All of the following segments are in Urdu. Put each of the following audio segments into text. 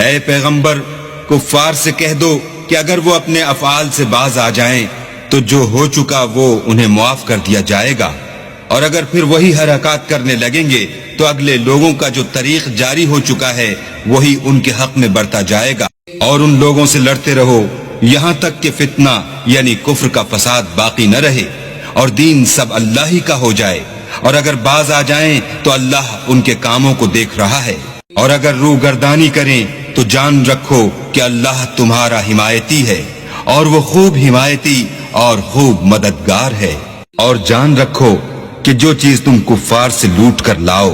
اے پیغمبر، کفار سے کہہ دو کہ اگر وہ اپنے افعال سے باز آ جائیں تو جو ہو چکا وہ انہیں معاف کر دیا جائے گا، اور اگر پھر وہی حرکات کرنے لگیں گے تو اگلے لوگوں کا جو طریق جاری ہو چکا ہے وہی ان کے حق میں بڑھتا جائے گا، اور ان لوگوں سے لڑتے رہو یہاں تک کہ فتنہ یعنی کفر کا فساد باقی نہ رہے اور دین سب اللہ ہی کا ہو جائے، اور اگر باز آ جائیں تو اللہ ان کے کاموں کو دیکھ رہا ہے، اور اگر روح گردانی کریں تو جان رکھو کہ اللہ تمہارا حمایتی ہے اور وہ خوب حمایتی اور خوب مددگار ہے۔ اور جان رکھو کہ جو چیز تم کفار سے لوٹ کر لاؤ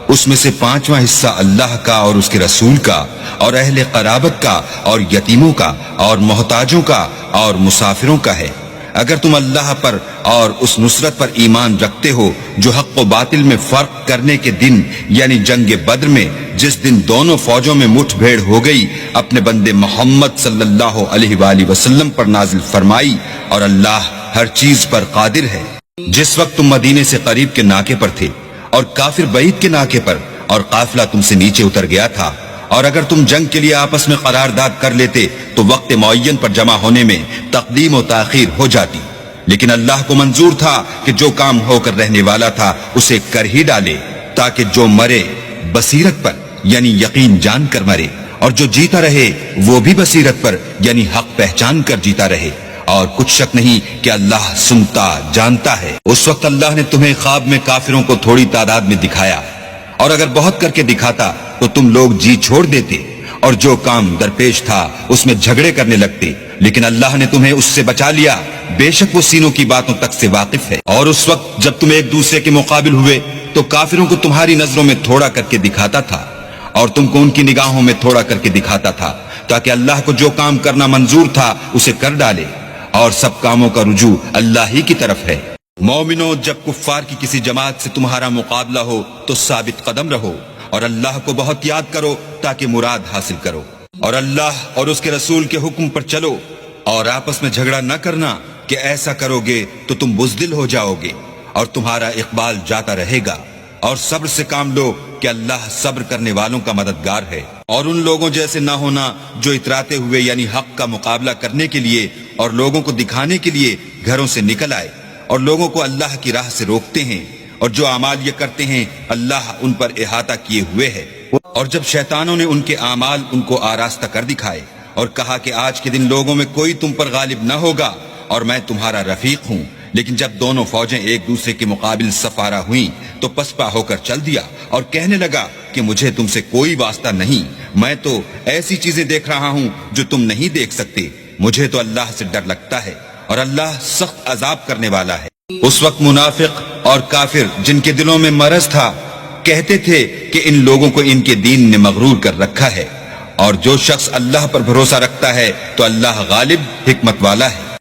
اس میں سے 5واں حصہ اللہ کا اور اس کے رسول کا اور اہل قرابت کا اور یتیموں کا اور محتاجوں کا اور مسافروں کا ہے۔ اگر تم اللہ پر اور اس نصرت پر ایمان رکھتے ہو جو حق و باطل میں فرق کرنے کے دن یعنی جنگ بدر میں جس دن دونوں فوجوں میں مٹھ بھیڑ ہو گئی اپنے بندے محمد صلی اللہ علیہ وآلہ وسلم پر نازل فرمائی، اور اللہ ہر چیز پر قادر ہے۔ جس وقت تم مدینے سے قریب کے ناکے پر تھے اور کافر بعید کے ناکے پر، اور قافلہ تم سے نیچے اتر گیا تھا، اور اگر تم جنگ کے لیے آپس میں قرارداد کر لیتے تو وقت معین پر جمع ہونے میں تقدیم و تاخیر ہو جاتی، لیکن اللہ کو منظور تھا کہ جو کام ہو کر رہنے والا تھا اسے کر ہی ڈالے، تاکہ جو مرے بصیرت پر یعنی یقین جان کر مرے، اور جو جیتا رہے وہ بھی بصیرت پر یعنی حق پہچان کر جیتا رہے، اور کچھ شک نہیں کہ اللہ سنتا جانتا ہے۔ اس وقت اللہ نے تمہیں خواب میں کافروں کو تھوڑی تعداد میں دکھایا، اور اگر بہت کر کے دکھاتا تو تم لوگ جی چھوڑ دیتے اور جو کام درپیش تھا اس میں جھگڑے کرنے لگتے، لیکن اللہ نے تمہیں اس سے بچا لیا، بے شک وہ سینوں کی باتوں تک سے واقف ہے۔ اور اس وقت جب تم ایک دوسرے کے مقابل ہوئے تو کافروں کو تمہاری نظروں میں تھوڑا کر کے دکھاتا تھا اور تم کو ان کی نگاہوں میں تھوڑا کر کے دکھاتا تھا، تاکہ اللہ کو جو کام کرنا منظور تھا اسے کر ڈالے، اور سب کاموں کا رجوع اللہ ہی کی طرف ہے۔ مومنو، جب کفار کی کسی جماعت سے تمہارا مقابلہ ہو تو ثابت قدم رہو اور اللہ کو بہت یاد کرو تاکہ مراد حاصل کرو، اور اللہ اور اس کے رسول کے حکم پر چلو، اور آپس میں جھگڑا نہ کرنا کہ ایسا کرو گے تو تم بزدل ہو جاؤ گے اور تمہارا اقبال جاتا رہے گا، اور صبر سے کام لو کہ اللہ صبر کرنے والوں کا مددگار ہے۔ اور ان لوگوں جیسے نہ ہونا جو اتراتے ہوئے یعنی حق کا مقابلہ کرنے کے لیے اور لوگوں کو دکھانے کے لیے گھروں سے نکل آئے اور لوگوں کو اللہ کی راہ سے روکتے ہیں، اور جو اعمال یہ کرتے ہیں اللہ ان پر احاطہ کیے ہوئے ہے۔ اور جب شیطانوں نے ان کے اعمال ان کو آراستہ کر دکھائے اور کہا کہ آج کے دن لوگوں میں کوئی تم پر غالب نہ ہوگا اور میں تمہارا رفیق ہوں، لیکن جب دونوں فوجیں ایک دوسرے کے مقابل سفارہ ہوئیں تو پسپا ہو کر چل دیا اور کہنے لگا کہ مجھے تم سے کوئی واسطہ نہیں، میں تو ایسی چیزیں دیکھ رہا ہوں جو تم نہیں دیکھ سکتے، مجھے تو اللہ سے ڈر لگتا ہے اور اللہ سخت عذاب کرنے والا ہے۔ اس وقت منافق اور کافر جن کے دلوں میں مرض تھا کہتے تھے کہ ان لوگوں کو ان کے دین نے مغرور کر رکھا ہے، اور جو شخص اللہ پر بھروسہ رکھتا ہے تو اللہ غالب حکمت والا ہے۔